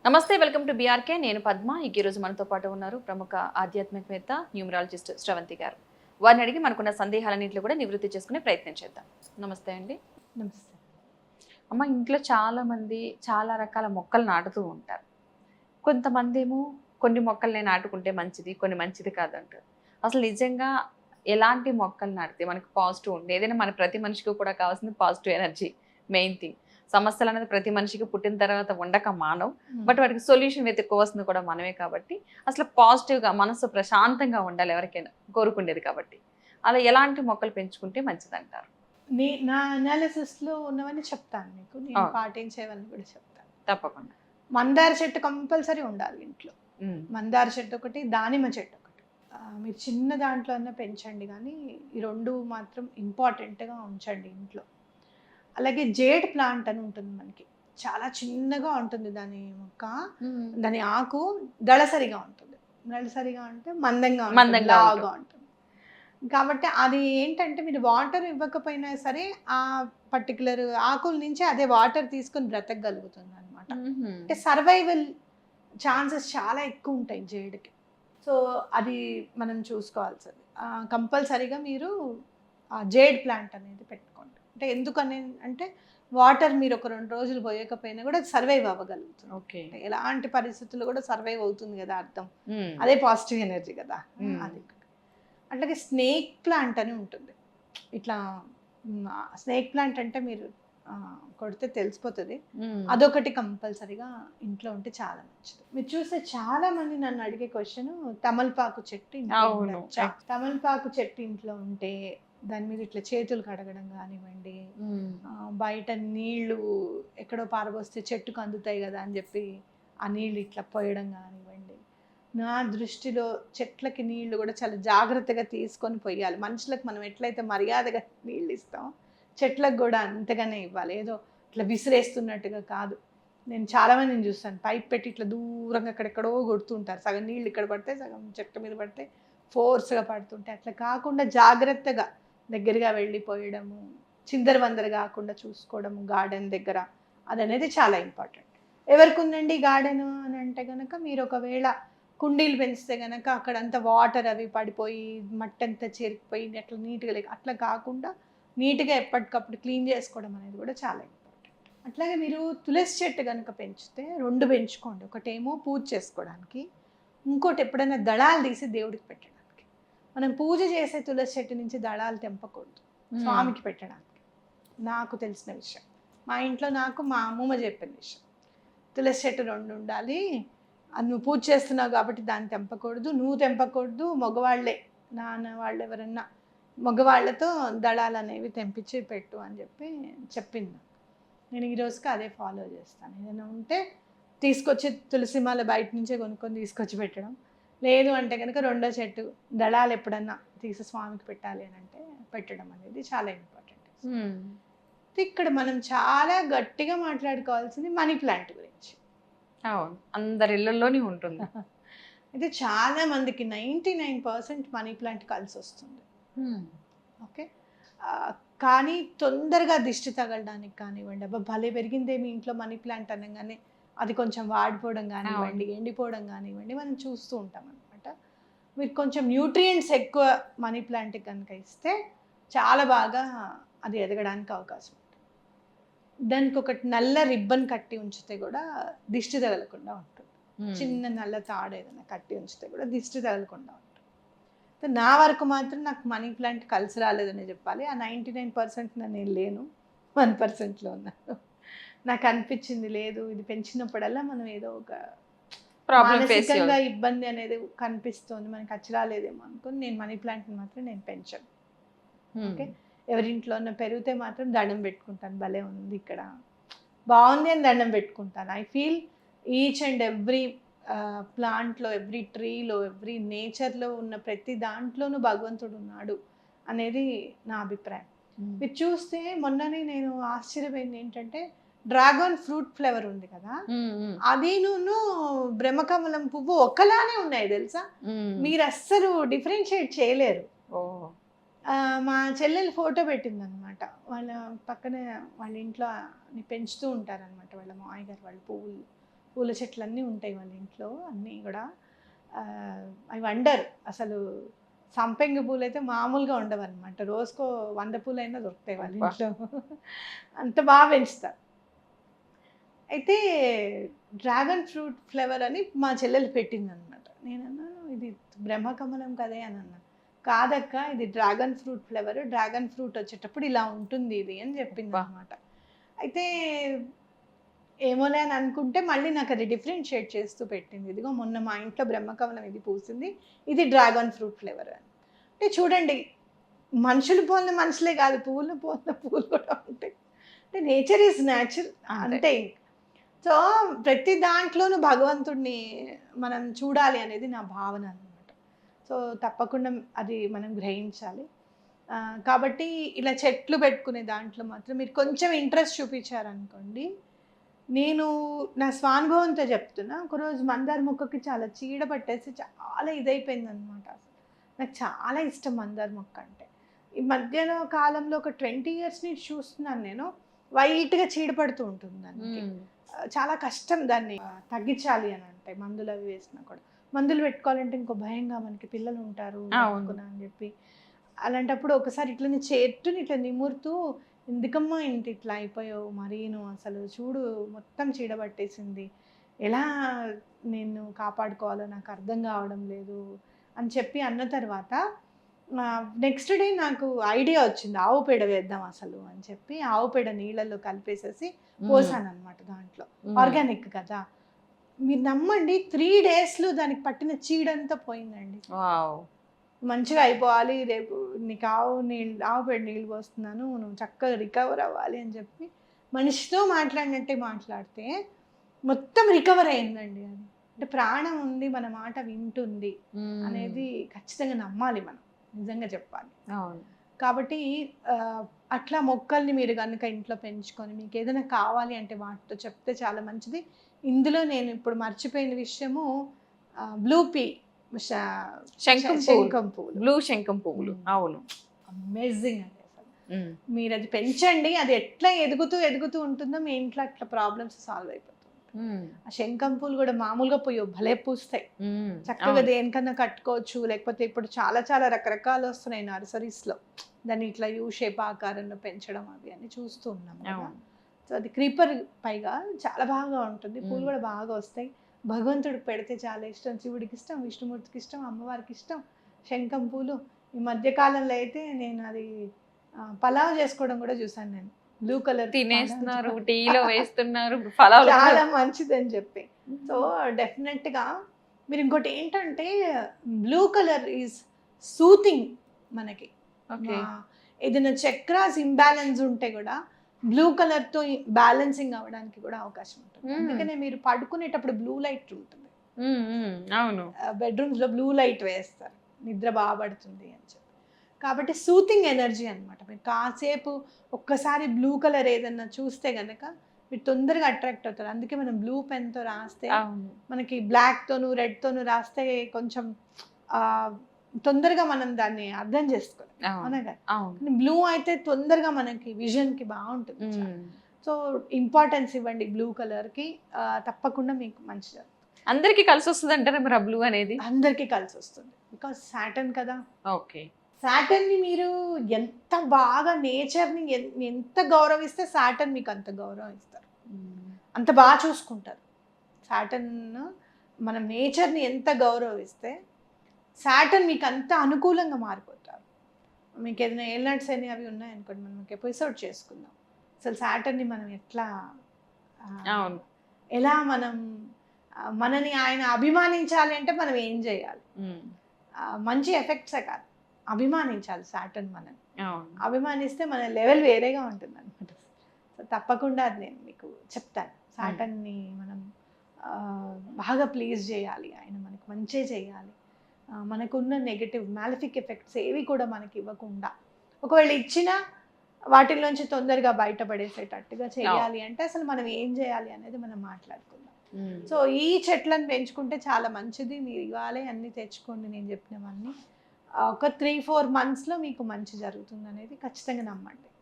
నమస్తే, welcome to BRK. నేను పద్మ. ఈ రోజు మనతో పాటు ఉన్నారు ప్రముఖ ఆధ్యాత్మికవేత్త, న్యూమరాలజిస్ట్ శ్రవంతి గారు. వారిని అడిగి మనకున్న సందేహాలన్నింటిలో కూడా నివృత్తి చేసుకునే ప్రయత్నం చేద్దాం. నమస్తే అండి. నమస్తే. అమ్మ, ఇంట్లో చాలా మంది చాలా రకాల మొక్కలు నాటుతూ ఉంటారు. కొంతమంది ఏమో కొన్ని మొక్కల్ని నాటుకుంటే మంచిది, కొన్ని మంచిది కాదంటారు. అసలు నిజంగా ఎలాంటి మొక్కలు నాటితే మనకు పాజిటివ్ ఉంటుంది? ఏదైనా మన ప్రతి మనిషికి కూడా కావాల్సింది పాజిటివ్ ఎనర్జీ, మెయిన్ థింగ్. సమస్యలు అనేది ప్రతి మనిషికి పుట్టిన తర్వాత ఉండక మానవు. బట్ వాటికి సొల్యూషన్ వెతుక్కోవాల్సింది కూడా మనమే కాబట్టి, అసలు పాజిటివ్గా మనసు ప్రశాంతంగా ఉండాలి ఎవరికైనా కోరుకునేది కాబట్టి. అలా ఎలాంటి మొక్కలు పెంచుకుంటే మంచిదంటారు? నా అనాలిసిస్‌లో ఉన్నవన్నీ చెప్తాను మీకు. నేను అవును. పాటించేవన్నీ కూడా చెప్తాను. తప్పకుండా. మందార చెట్టు కంపల్సరీ ఉండాలి ఇంట్లో. ఉమ్. మందార చెట్టు ఒకటి, దానిమ్మ చెట్టు ఒకటి. మీరు చిన్న దాంట్లో అన్నా పెంచండి కానీ ఈ 2 మాత్రం ఇంపార్టెంట్‌గా ఉంచండి ఇంట్లో. అలాగే జేడ్ ప్లాంట్ అని ఉంటుంది మనకి. చాలా చిన్నగా ఉంటుంది దాని మొక్క. దాని ఆకు దళసరిగా ఉంటుంది. దళసరిగా అంటే మందంగా ఉంటుంది, మందంగా లావుగా ఉంటుంది. కాబట్టి అది ఏంటంటే మీరు వాటర్ ఇవ్వకపోయినా సరే ఆ పర్టికులర్ ఆకుల నుంచి అదే వాటర్ తీసుకొని బ్రతకగలుగుతుంది అనమాట. అంటే సర్వైవల్ ఛాన్సెస్ చాలా ఎక్కువ ఉంటాయి జేడ్కి. సో అది మనం చూసుకోవాల్సింది. కంపల్సరీగా మీరు ఆ జేడ్ ప్లాంట్ అనేది పెట్టుకోండి. అంటే ఎందుకని అంటే వాటర్ మీరు ఒక 2 రోజులు పోయకపోయినా కూడా సర్వైవ్ అవ్వగలుగుతుంది. ఓకే. అంటే ఎలాంటి పరిస్థితుల్లో కూడా సర్వైవ్ అవుతుంది కదా అర్థం. అదే పాజిటివ్ ఎనర్జీ కదా. అది అట్లాగే స్నేక్ ప్లాంట్ అని ఉంటుంది. ఇట్లా స్నేక్ ప్లాంట్ అంటే మీరు కొడితే తెలిసిపోతుంది. అదొకటి కంపల్సరీగా ఇంట్లో ఉంటే చాలా మంచిది. మీరు చూస్తే చాలా మంది నన్ను అడిగే క్వశ్చన్, తమలపాకు చెట్టు ఇంట్లో అవును. ఉండొచ్చా? తమలపాకు చెట్టు ఇంట్లో ఉంటే దాని మీద ఇట్లా చేతులు కడగడం కానివ్వండి, బయట నీళ్లు ఎక్కడో పారబోస్తే చెట్టుకు అందుతాయి కదా అని చెప్పి ఆ నీళ్ళు ఇట్లా పోయడం కానివ్వండి. నా దృష్టిలో చెట్లకి నీళ్లు కూడా చాలా జాగ్రత్తగా తీసుకొని పోయాలి. మనుషులకు మనం ఎట్లయితే మర్యాదగా నీళ్ళు ఇస్తాం, చెట్లకు కూడా అంతగానే ఇవ్వాలి. ఏదో ఇట్లా విసిరేస్తున్నట్టుగా కాదు. నేను చాలామందిని చూస్తాను, పైప్ పెట్టి ఇట్లా దూరంగా అక్కడెక్కడో కొడుతుంటారు. సగం నీళ్ళు ఇక్కడ పడితే సగం చెట్టు మీద పడితే ఫోర్స్గా పడుతుంటే, అట్లా కాకుండా జాగ్రత్తగా దగ్గరగా వెళ్ళిపోయడము, చిందరవందర కాకుండా చూసుకోవడము గార్డెన్ దగ్గర, అది అనేది చాలా ఇంపార్టెంట్. ఎవరికి ఉందండి గార్డెన్ అని అంటే కనుక, మీరు ఒకవేళ కుండీలు పెంచితే కనుక అక్కడంతా వాటర్ అవి పడిపోయి మట్టి అంతా చేరిపోయి అట్లా నీట్గా లేక, అట్లా కాకుండా నీట్గా ఎప్పటికప్పుడు క్లీన్ చేసుకోవడం అనేది కూడా చాలా ఇంపార్టెంట్. అట్లాగే మీరు తులసి చెట్టు కనుక పెంచితే 2 పెంచుకోండి. ఒకటేమో పూజ చేసుకోవడానికి, ఇంకోటి ఎప్పుడైనా దళాలు తీసి దేవుడికి పెట్టడానికి. మనం పూజ చేసే తులసి చెట్టు నుంచి దళాలు తెంపకూడదు, స్వామికి పెట్టడానికి. నాకు తెలిసిన విషయం, మా ఇంట్లో నాకు మా అమ్మమ్మ చెప్పిన విషయం. తులసి చెట్టు 2 ఉండాలి, అది నువ్వు పూజ చేస్తున్నావు కాబట్టి దాన్ని తెంపకూడదు, నువ్వు తెంపకూడదు, మగవాళ్ళే నాన్న వాళ్ళు ఎవరన్నా మగవాళ్ళతో దళాలు అనేవి తెంపించి పెట్టు అని చెప్పి చెప్పింది. నేను ఈ రోజుకి అదే ఫాలో చేస్తాను. ఏదైనా ఉంటే తీసుకొచ్చి తులసిమాల బయట నుంచే కొనుక్కొని తీసుకొచ్చి పెట్టడం, లేదు అంటే కనుక 2వ చెట్టు దళాలు ఎప్పుడన్నా తీసి స్వామికి పెట్టాలి అని అంటే పెట్టడం అనేది చాలా ఇంపార్టెంట్. ఇక్కడ మనం చాలా గట్టిగా మాట్లాడుకోవాల్సింది మనీ ప్లాంట్ గురించి. అవును, అందరి ఇళ్లలోనే ఉంటుంది. అయితే చాలా మందికి 99% మనీ ప్లాంట్ కలిసి వస్తుంది. ఓకే. కానీ తొందరగా దిష్టి తగలడానికి కానివ్వండి, అబ్బా భలే పెరిగిందే మీ ఇంట్లో మనీ ప్లాంట్ అనగానే అది కొంచెం వాడిపోవడం కానివ్వండి, ఎండిపోవడం కానివ్వండి, మనం చూస్తూ ఉంటాం అనమాట. మీరు కొంచెం న్యూట్రియంట్స్ ఎక్కువ మనీ ప్లాంట్కి కనుక ఇస్తే చాలా బాగా అది ఎదగడానికి అవకాశం ఉంటుంది. దానికి ఒకటి నల్ల రిబ్బన్ కట్టి ఉంచితే కూడా దిష్టి తగలకుండా ఉంటుంది. చిన్న నల్ల తాడు ఏదైనా కట్టి ఉంచితే కూడా దిష్టి తగలకుండా ఉంటుంది. నా వరకు మాత్రం నాకు మనీ ప్లాంట్ కలిసి రాలేదని చెప్పాలి. ఆ 99% నేను లేను, 1%లో ఉన్నాను. నాకు అనిపించింది లేదు, ఇది పెంచినప్పుడల్లా మనం ఏదో ఒక మానసికంగా ఇబ్బంది అనేది కనిపిస్తుంది, మనకి అచ్చి రాలేదేమో అనుకుని నేను మనీ ప్లాంట్ని మాత్రం నేను పెంచాను. ఓకే. ఎవరింట్లో ఉన్న పెరిగితే మాత్రం దండం పెట్టుకుంటాను, భలే ఉంది ఇక్కడ బాగుంది అని దండం పెట్టుకుంటాను. I feel each and every ప్లాంట్లో, ఎవ్రీ ట్రీలో, ఎవ్రీ నేచర్లో ఉన్న ప్రతి దాంట్లోనూ భగవంతుడు ఉన్నాడు అనేది నా అభిప్రాయం. మీరు చూస్తే మొన్ననే నేను ఆశ్చర్యపోయింది ఏంటంటే, డ్రాగన్ ఫ్రూట్ ఫ్లేవర్ ఉంది కదా, అది బ్రహ్మకమలం పువ్వు ఒకలానే ఉన్నాయి తెలుసా. మీరు అస్సలు డిఫరెన్షియేట్ చేయలేరు. మా చెల్లెలు ఫోటో పెట్టింది అనమాట. వాళ్ళ పక్కన వాళ్ళ ఇంట్లో పెంచుతూ ఉంటారనమాట వాళ్ళ మామయ్య గారు వాళ్ళు పువ్వులు. పూల చెట్లు అన్నీ ఉంటాయి వాళ్ళ ఇంట్లో అన్నీ కూడా. ఐ వండర్ అసలు సంపెంగ పూలు అయితే మామూలుగా ఉండవు అనమాట. రోజుకో 100 పూలైనా దొరుకుతాయి వాళ్ళ అబ్బా. ఇంట్లో. అంత బాగా పెంచుతారు. అయితే డ్రాగన్ ఫ్రూట్ ఫ్లేవర్ అని మా చెల్లెలు పెట్టిందనమాట. నేనన్నాను ఇది బ్రహ్మకమలం కదే అని అన్నాను. కాదక్క ఇది dragon fruit flavour, dragon fruit వచ్చేటప్పుడు ఇలా ఉంటుంది ఇది అని చెప్పింది అనమాట. అయితే ఏమోలే అని అనుకుంటే మళ్ళీ నాకు అది డిఫరెన్షియేట్ చేస్తూ పెట్టింది. ఇదిగో మొన్న మా ఇంట్లో బ్రహ్మకమలం ఇది పూసింది, ఇది డ్రాగన్ ఫ్రూట్ ఫ్లేవర్ అని. అంటే చూడండి, మనుషులు పోలిన మనుషులే కాదు, పువ్వులు పోలిన పువ్వులు కూడా ఉంటాయి. అంటే నేచర్ ఈజ్ న్యాచురల్ అంతే. సో ప్రతి దాంట్లోనూ భగవంతుడిని మనం చూడాలి అనేది నా భావన అనమాట. సో తప్పకుండా అది మనం గ్రహించాలి. కాబట్టి ఇలా చెట్లు పెట్టుకునే దాంట్లో మాత్రం మీరు కొంచెం ఇంట్రెస్ట్ చూపించారనుకోండి. నేను నా స్వానుభవంతో చెప్తున్నా, ఒకరోజు మందార మొక్కకి చాలా చీడ పట్టేసి చాలా ఇదైపోయింది అనమాట. నాకు చాలా ఇష్టం మందార మొక్క అంటే. ఈ మధ్యన కాలంలో ఒక 20 years నుంచి చూస్తున్నాను నేను, వైట్గా చీడ పడుతూ ఉంటుంది దానికి. చాలా కష్టం దాన్ని తగ్గించాలి అని అంటే, మందులు అవి వేసినా కూడా. మందులు పెట్టుకోవాలంటే ఇంకో భయంగా, మనకి పిల్లలు ఉంటారు అనుకున్నా అని చెప్పి. అలాంటప్పుడు ఒకసారి ఇట్లా చెట్టుని ఇట్లా నిమురుతూ, ఎందుకమ్మా ఇంత ఇట్లా అయిపోయావు మరీను, అసలు చూడు మొత్తం చీడబట్టేసింది, ఎలా నేను కాపాడుకోవాలో నాకు అర్థం కావడం లేదు అని చెప్పి అన్న తర్వాత నెక్స్ట్ డే నాకు ఐడియా వచ్చింది, ఆవు పేడ వేద్దాం అసలు అని చెప్పి ఆవు పేడ నీళ్ళల్లో కలిపేసేసి పోసాను అనమాట. దాంట్లో ఆర్గానిక్ కదా, మీరు నమ్మండి 3 daysలో దానికి పట్టిన చీడంతా పోయిందండి. మంచిగా అయిపోవాలి, రేపు నీకు ఆవు పేడ నీళ్ళు పోస్తున్నాను, నువ్వు చక్కగా రికవర్ అవ్వాలి అని చెప్పి మనిషితో మాట్లాడినట్టే మాట్లాడితే మొత్తం రికవర్ అయిందండి. అది అంటే ప్రాణం ఉంది, మన మాట వింటుంది అనేది ఖచ్చితంగా నమ్మాలి మనం, నిజంగా చెప్పాలి. కాబట్టి అట్లా మొక్కల్ని మీరు కనుక ఇంట్లో పెంచుకొని మీకు ఏదైనా కావాలి అంటే వాటితో చెప్తే చాలా మంచిది. ఇందులో నేను ఇప్పుడు మర్చిపోయిన విషయము బ్లూ పీ, శంఖం పువ్వులు, బ్లూ శంఖం పువ్వులు. అవును, అమేజింగ్ అండి. అసలు మీరు అది పెంచండి, అది ఎట్లా ఎదుగుతూ ఉంటుందో మీ ఇంట్లో అట్లా ప్రాబ్లమ్స్ సాల్వ్ అయిపోతుంది. ఆ శంఖం పూలు కూడా మామూలుగా పోయి భలే పూస్తాయి, చక్కగా దేనికన్నా కట్టుకోవచ్చు. లేకపోతే ఇప్పుడు చాలా చాలా రకరకాలు వస్తున్నాయి నర్సరీస్లో, దాన్ని ఇట్లా యూ షేప్ ఆకారంలో పెంచడం అవి అని చూస్తూ ఉన్నాం కదా. సో అది క్రీపర్ పైగా చాలా బాగా ఉంటుంది, పూలు కూడా బాగా వస్తాయి. భగవంతుడికి పెడితే చాలా ఇష్టం, శివుడికి ఇష్టం, విష్ణుమూర్తికి ఇష్టం, అమ్మవారికి ఇష్టం శంఖం పూలు. ఈ మధ్యకాలంలో అయితే నేను అది పలావ్ చేసుకోవడం కూడా చూసాను నేను. బ్లూ కలర్ తినేస్తున్నారు, టీలో వేస్తున్నారు, చాలా మంచిది అని చెప్పి. సో డెఫినెట్గా మీరు ఇంకోటి ఏంటంటే, బ్లూ కలర్ ఈజ్ సూతింగ్ మనకి. ఏదైనా చక్రాస్ ఇంబ్యాలెన్స్ ఉంటే కూడా బ్లూ కలర్తో బ్యాలెన్సింగ్ అవ్వడానికి కూడా అవకాశం ఉంటుంది. అందుకనే మీరు పడుకునేటప్పుడు బ్లూ లైట్ ఉంటుంది. అవును, బెడ్రూమ్స్లో బ్లూ లైట్ వేస్తారు, నిద్ర బాగా పడుతుంది అని చెప్పి. కాబట్టి సూతింగ్ ఎనర్జీ అనమాట. మీరు కాసేపు ఒక్కసారి బ్లూ కలర్ ఏదన్నా చూస్తే కనుక మీరు తొందరగా అట్రాక్ట్ అవుతారు. అందుకే మనం బ్లూ పెన్తో రాస్తే, మనకి బ్లాక్తోను రెడ్తోను రాస్తే కొంచెం తొందరగా మనం దాన్ని అర్థం చేసుకోవాలి అనగా. బ్లూ అయితే తొందరగా మనకి విజన్కి బాగుంటుంది. సో ఇంపార్టెన్స్ ఇవ్వండి బ్లూ కలర్కి, తప్పకుండా మీకు మంచి జరుగుతుంది. అందరికీ కలిసి వస్తుంది అంటారా మరి ఆ బ్లూ అనేది? అందరికీ కలిసి వస్తుంది, బికాస్ సాటర్న్ కదా. ఓకే, సాటర్న్ని మీరు ఎంత బాగా, నేచర్ని ఎంత గౌరవిస్తే సాటర్న్ మీకు అంత గౌరవం ఇస్తారు, అంత బాగా చూసుకుంటారు. సాటర్న్ మనం నేచర్ని ఎంత గౌరవిస్తే సాటర్న్ మీకు అంత అనుకూలంగా మారిపోతారు. మీకు ఏదైనా ఏల్నాట్స్ అని అవి ఉన్నాయనుకోండి, మనం ఒక ఎపిసోడ్ చేసుకుందాం అసలు సాటర్న్ని మనం ఎట్లా ఎలా మనం మనని ఆయన అభిమానించాలి అంటే మనం ఏం చేయాలి. మంచి ఎఫెక్ట్సే కాదు, అభిమానించాలి సాటర్న్ మనం. అభిమానిస్తే మన లెవెల్ వేరేగా ఉంటుంది అనమాట. సో తప్పకుండా అది నేను మీకు చెప్తాను. సాటర్న్ని మనం బాగా ప్లీజ్ చేయాలి, ఆయన మనకు మంచి చేయాలి. మనకున్న నెగటివ్ మ్యాలిఫిక్ ఎఫెక్ట్స్ ఏవి కూడా మనకి ఇవ్వకుండా, ఒకవేళ ఇచ్చినా వాటిల్లోంచి తొందరగా బయటపడేసేటట్టుగా చేయాలి అంటే అసలు మనం ఏం చేయాలి అనేది మనం మాట్లాడుకుందాం. సో ఈ చెట్లను పెంచుకుంటే చాలా మంచిది. మీరు ఇవ్వాలి అన్నీ తెచ్చుకోండి, నేను చెప్పినవన్నీ. ఒక 3-4 monthsలో మీకు మంచి జరుగుతుంది అనేది ఖచ్చితంగా నమ్మండి.